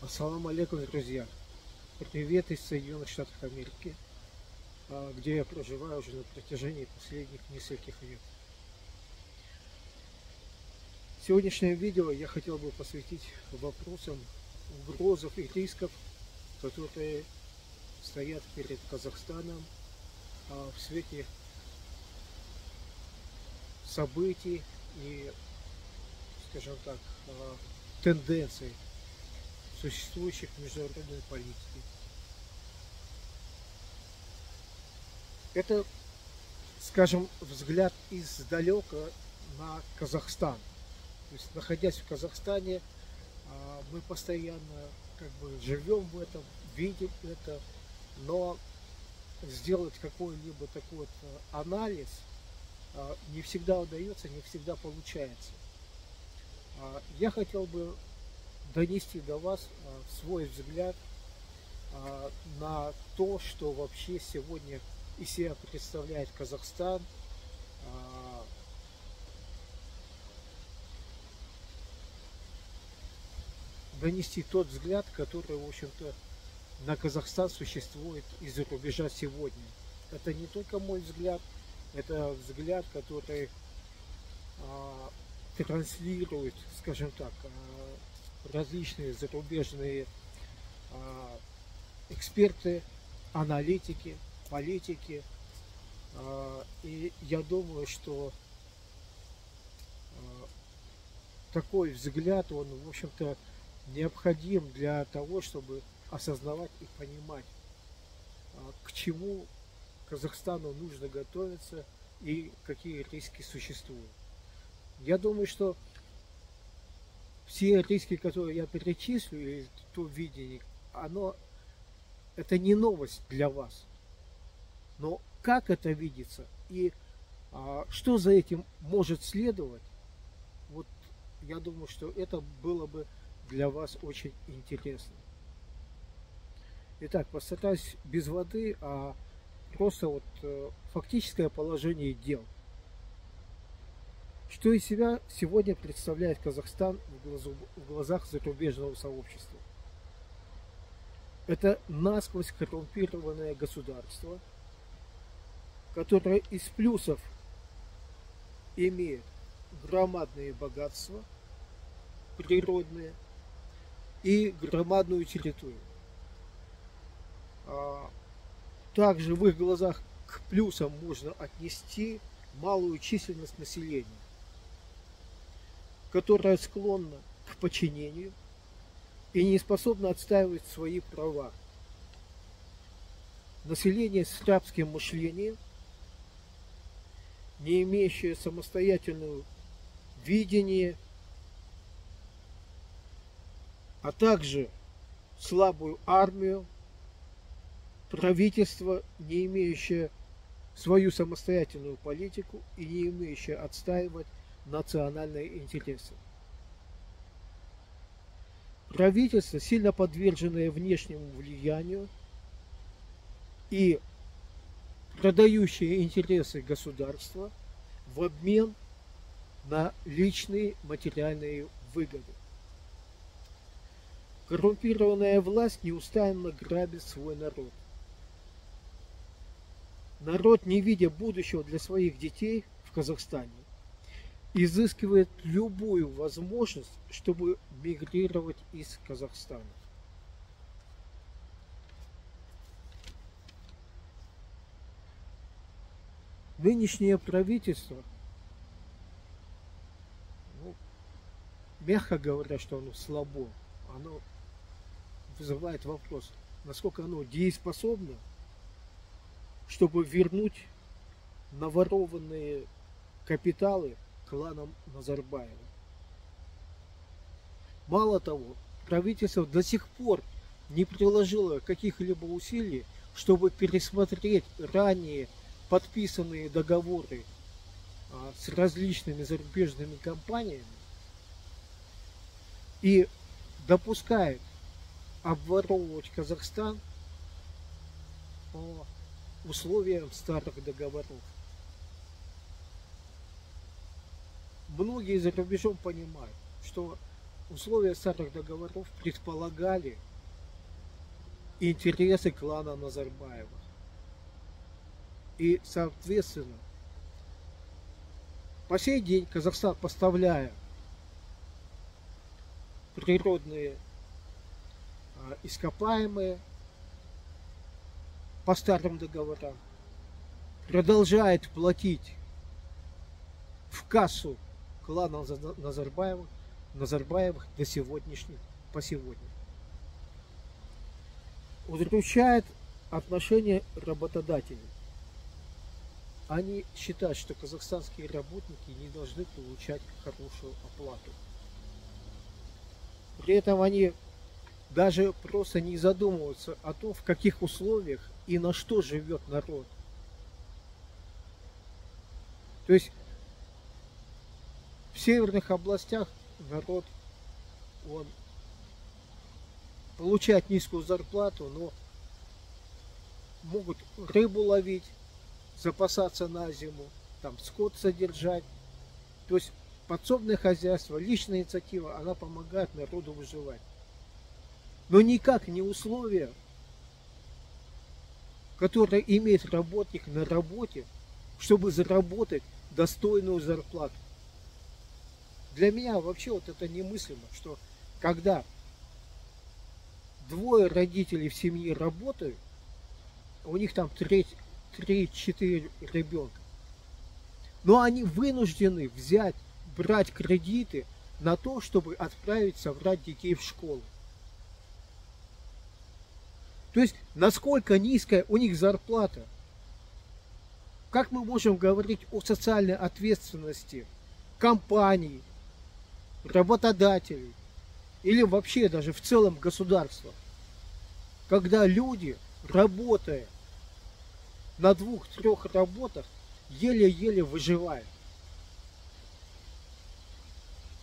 Ассаламу алейкум, друзья! Привет из Соединенных Штатов Америки, где я проживаю уже на протяжении последних нескольких лет. Сегодняшнее видео я хотел бы посвятить вопросам угрозов и рисков, которые стоят перед Казахстаном в свете событий и, скажем так, тенденций, существующих в международной политике. Это, скажем, взгляд издалека на Казахстан. То есть, находясь в Казахстане, мы постоянно живем в этом, видим это, но сделать какой-либо такой вот анализ не всегда удается, не всегда получается. Я хотел бы донести до вас свой взгляд на то, что вообще сегодня из себя представляет Казахстан, донести тот взгляд, который, в общем-то, на Казахстан существует из-за рубежа сегодня. Это не только мой взгляд, это взгляд, который транслирует, скажем так, различные зарубежные эксперты, аналитики, политики. И я думаю, что такой взгляд, он, в общем-то, необходим для того, чтобы осознавать и понимать, к чему Казахстану нужно готовиться и какие риски существуют. Я думаю, что все риски, которые я перечислю, или то видение, это не новость для вас. Но как это видится и что за этим может следовать, вот я думаю, что это было бы для вас очень интересно. Итак, постараюсь без воды, а просто вот фактическое положение дел. Что из себя сегодня представляет Казахстан в глазах зарубежного сообщества? Это насквозь коррумпированное государство, которое из плюсов имеет громадные богатства природные и громадную территорию. Также в их глазах к плюсам можно отнести малую численность населения, которая склонна к подчинению и не способна отстаивать свои права. Население с рабским мышлением, не имеющее самостоятельного видения, а также слабую армию, правительство, не имеющее свою самостоятельную политику и не имеющее отстаивать национальные интересы. Правительство, сильно подверженное внешнему влиянию и продающее интересы государства в обмен на личные материальные выгоды. Коррумпированная власть неустанно грабит свой народ. Народ, не видя будущего для своих детей в Казахстане, изыскивает любую возможность, чтобы мигрировать из Казахстана. Нынешнее правительство, мягко говоря, что оно слабо, оно вызывает вопрос, насколько оно дееспособно, чтобы вернуть наворованные капиталы кланам Назарбаева. Мало того, правительство до сих пор не приложило каких-либо усилий, чтобы пересмотреть ранее подписанные договоры с различными зарубежными компаниями и допускает обворовывать Казахстан по условиям старых договоров. Многие за рубежом понимают, что условия старых договоров предполагали интересы клана Назарбаева. И, соответственно, по сей день Казахстан, поставляя природные ископаемые по старым договорам, продолжает платить в кассу клана Назарбаевых по сегодня. Удручает отношение работодателей. Они считают, что казахстанские работники не должны получать хорошую оплату. При этом они даже просто не задумываются о том, в каких условиях и на что живет народ. То есть в северных областях народ, он получает низкую зарплату, но могут рыбу ловить, запасаться на зиму, там скот содержать. То есть подсобное хозяйство, личная инициатива, она помогает народу выживать. Но никак не условия, которые имеет работник на работе, чтобы заработать достойную зарплату. Для меня вообще вот это немыслимо, что когда двое родителей в семье работают, у них там 3-4 ребенка, но они вынуждены брать кредиты на то, чтобы отправить, собрать детей в школу. То есть, насколько низкая у них зарплата. Как мы можем говорить о социальной ответственности компаний, работодателей или вообще даже в целом государства, когда люди, работая на 2-3 работах, еле-еле выживают?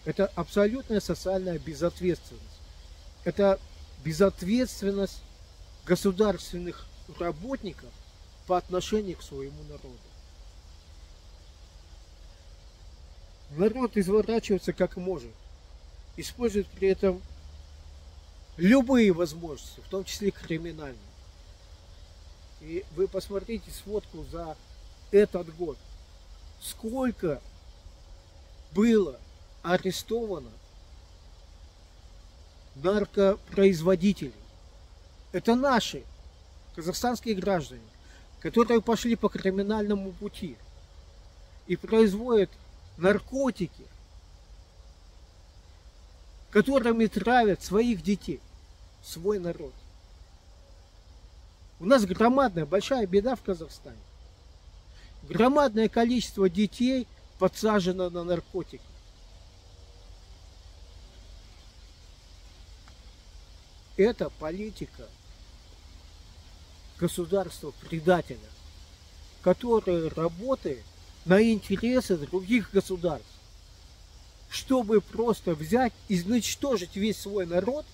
Это абсолютная социальная безответственность. Это безответственность государственных работников по отношению к своему народу. Народ изворачивается как может, использует при этом любые возможности, в том числе криминальные. И вы посмотрите сводку за этот год. Сколько было арестовано наркопроизводителей. Это наши казахстанские граждане, которые пошли по криминальному пути и производят наркотики, которыми травят своих детей, свой народ. У нас громадная, большая беда в Казахстане. Громадное количество детей подсажено на наркотики. Это политика государства-предателя, которое работает на интересы других государств, чтобы просто взять, изничтожить весь свой народ,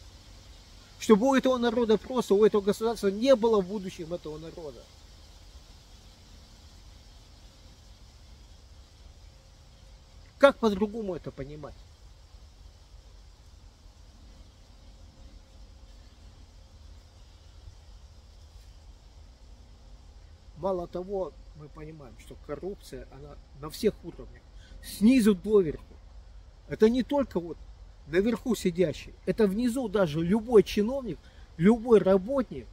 чтобы у этого народа просто, у этого государства не было в будущем этого народа. Как по-другому это понимать? Мало того, мы понимаем, что коррупция, она на всех уровнях, снизу доверху. Это не только вот наверху сидящий, это внизу даже любой чиновник, любой работник,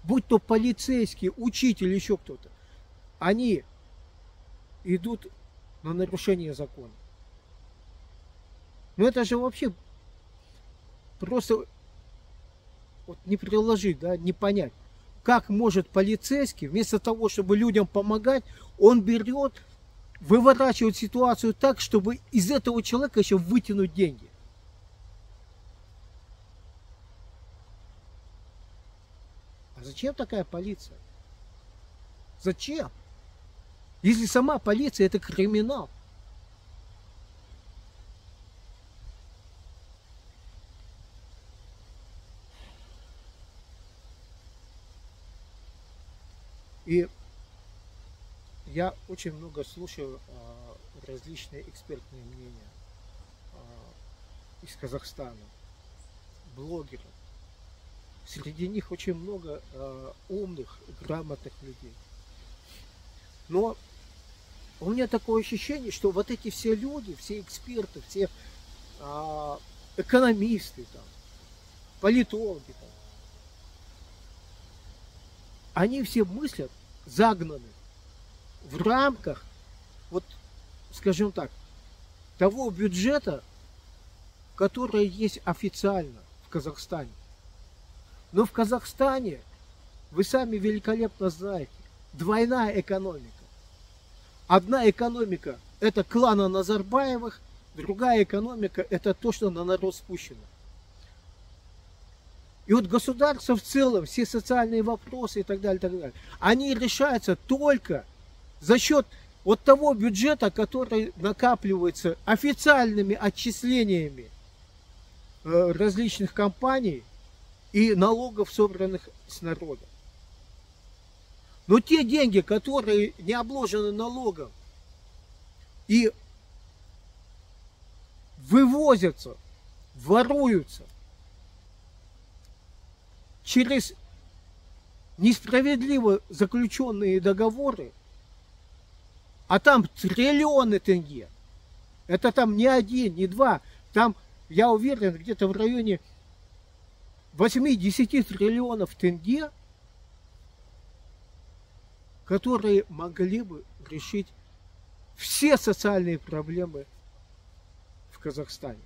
будь то полицейский, учитель, еще кто-то, они идут на нарушение закона. Но это же вообще просто вот не приложить, да, не понять. Как может полицейский, вместо того, чтобы людям помогать, он берет, выворачивает ситуацию так, чтобы из этого человека еще вытянуть деньги. А зачем такая полиция? Зачем? Если сама полиция это криминал. И я очень много слушаю различные экспертные мнения. из Казахстана, блогеров. Среди них очень много умных, грамотных людей. Но у меня такое ощущение, что вот эти все люди, все эксперты, все экономисты, там, политологи, там, они все мыслят загнаны в рамках, вот, скажем так, того бюджета, который есть официально в Казахстане. Но в Казахстане, вы сами великолепно знаете, двойная экономика. Одна экономика – это клана Назарбаевых, другая экономика – это то, что на народ спущено. И вот государство в целом, все социальные вопросы и так далее, они решаются только за счет вот того бюджета, который накапливается официальными отчислениями различных компаний и налогов, собранных с народа. Но те деньги, которые не обложены налогом и вывозятся, воруются через несправедливо заключенные договоры, а там триллионы тенге, это там не один, не два, там, я уверен, где-то в районе 8-10 триллионов тенге, которые могли бы решить все социальные проблемы в Казахстане.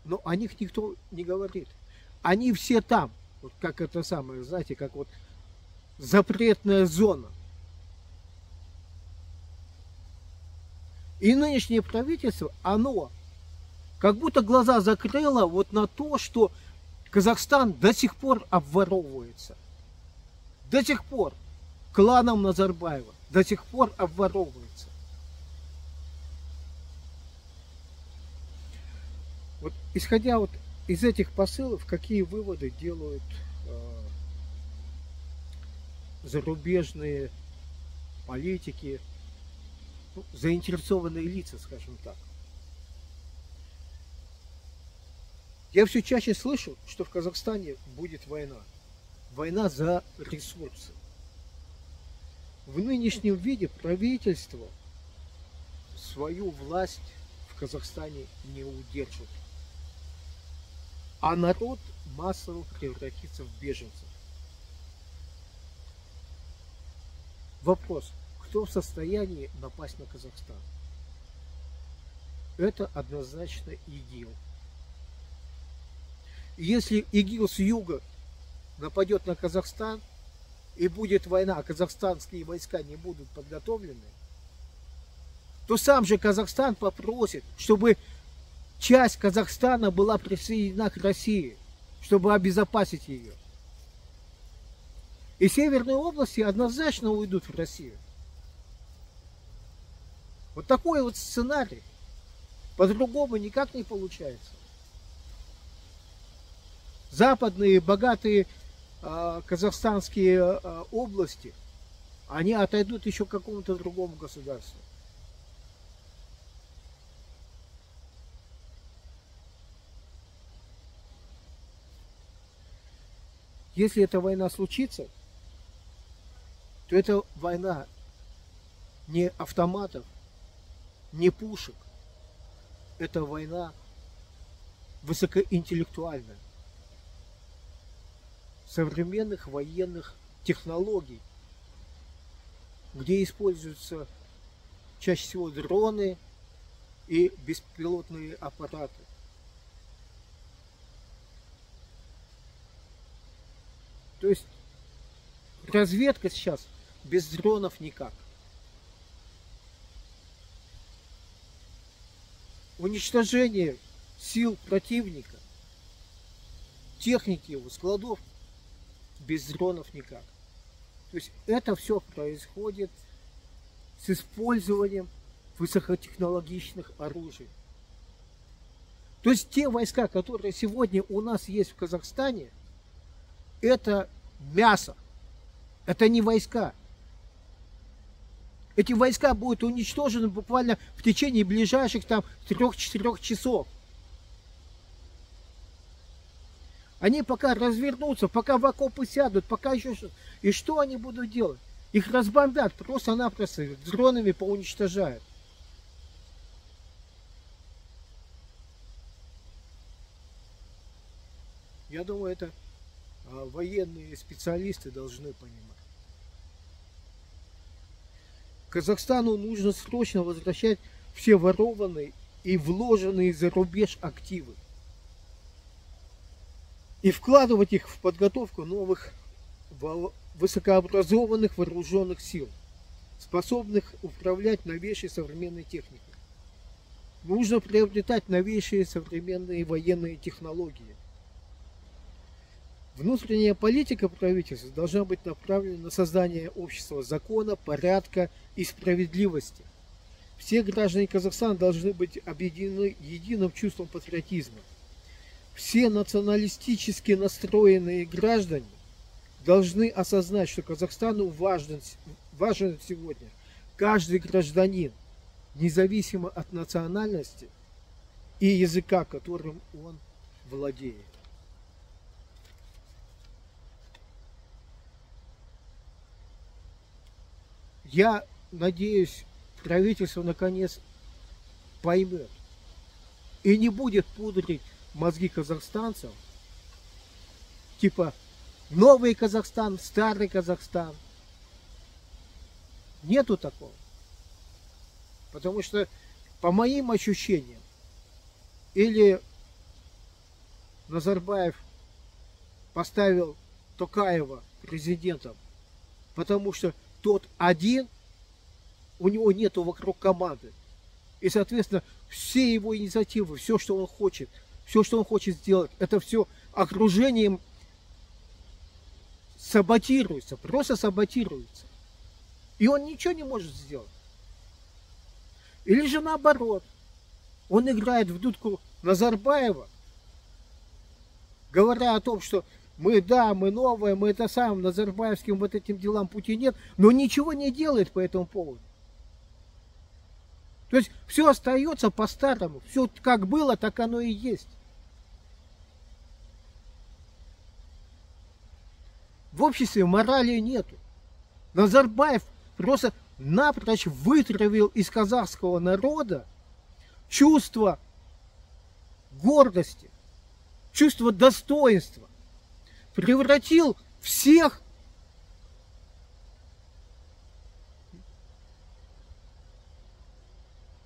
Но о них никто не говорит. Они все там, вот как это самое, знаете, как вот запретная зона. И нынешнее правительство, оно как будто глаза закрыло вот на то, что Казахстан до сих пор обворовывается. До сих пор кланом Назарбаева до сих пор обворовывается. Вот исходя вот из этих посылов, какие выводы делают зарубежные политики, ну, заинтересованные лица, скажем так. Я все чаще слышу, что в Казахстане будет война. Война за ресурсы. В нынешнем виде правительство свою власть в Казахстане не удержит. А народ массово превратится в беженцев. Вопрос. Кто в состоянии напасть на Казахстан? Это однозначно ИГИЛ. Если ИГИЛ с юга нападет на Казахстан и будет война, а казахстанские войска не будут подготовлены, то сам же Казахстан попросит, чтобы часть Казахстана была присоединена к России, чтобы обезопасить ее. И северные области однозначно уйдут в Россию. Вот такой вот сценарий. По-другому никак не получается. Западные богатые казахстанские области, они отойдут еще к какому-то другому государству. Если эта война случится, то это война не автоматов, не пушек. Это война высокоинтеллектуальная. Современных военных технологий, где используются чаще всего дроны и беспилотные аппараты. То есть разведка сейчас без дронов никак. Уничтожение сил противника, техники его, складов без дронов никак. То есть это все происходит с использованием высокотехнологичных оружий. То есть те войска, которые сегодня у нас есть в Казахстане, это мясо, это не войска. Эти войска будут уничтожены буквально в течение ближайших там 3-4 часов. Они пока развернутся, пока в окопы сядут, пока еще что-то. И что они будут делать? Их разбомбят, просто-напросто дронами поуничтожают. Я думаю, это военные специалисты должны понимать. Казахстану нужно срочно возвращать все ворованные и вложенные за рубеж активы. И вкладывать их в подготовку новых высокообразованных вооруженных сил, способных управлять новейшей современной техникой. Нужно приобретать новейшие современные военные технологии. Внутренняя политика правительства должна быть направлена на создание общества закона, порядка и справедливости. Все граждане Казахстана должны быть объединены единым чувством патриотизма. Все националистически настроенные граждане должны осознать, что Казахстану важен сегодня каждый гражданин, независимо от национальности и языка, которым он владеет. Я надеюсь, правительство наконец поймет и не будет пудрить мозги казахстанцев, типа новый Казахстан, старый Казахстан. Нету такого. Потому что, по моим ощущениям, или Назарбаев поставил Токаева президентом, потому что тот один, у него нету вокруг команды. И, соответственно, все его инициативы, все, что он хочет сделать, это все окружением саботируется, просто саботируется. И он ничего не может сделать. Или же наоборот, он играет в дудку Назарбаева, говоря о том, что мы новое, мы это самым назарбаевским вот этим делам пути нет, но ничего не делает по этому поводу. То есть все остается по-старому, все как было, так оно и есть. В обществе морали нету. Назарбаев просто напрочь вытравил из казахского народа чувство гордости, чувство достоинства. Превратил всех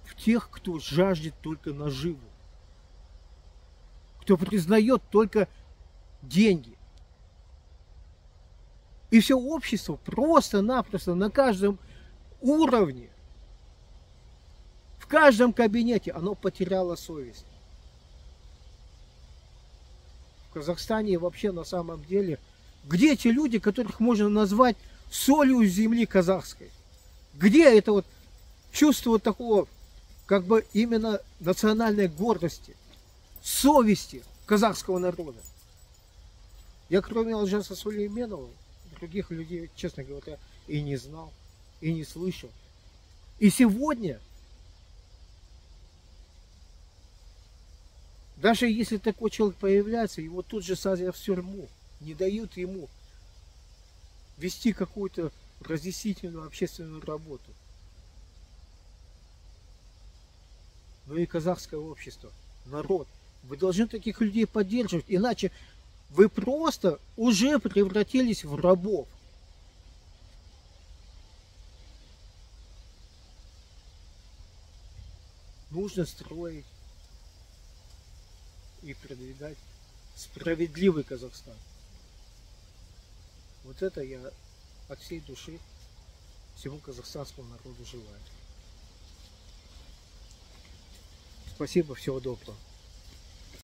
в тех, кто жаждет только наживу, кто признает только деньги. И все общество просто-напросто на каждом уровне, в каждом кабинете оно потеряло совесть. В Казахстане вообще на самом деле, где те люди, которых можно назвать солью земли казахской? Где это вот чувство такого, как бы именно национальной гордости, совести казахского народа? Я кроме Алжаса Сулейменова, других людей, честно говоря, и не знал, и не слышал. И сегодня, даже если такой человек появляется, его тут же садят в тюрьму, не дают ему вести какую-то разъяснительную общественную работу. Но и казахское общество, народ, вы должны таких людей поддерживать, иначе вы просто уже превратились в рабов. Нужно строить и продвигать справедливый Казахстан. Вот это я от всей души всему казахстанскому народу желаю. Спасибо, всего доброго.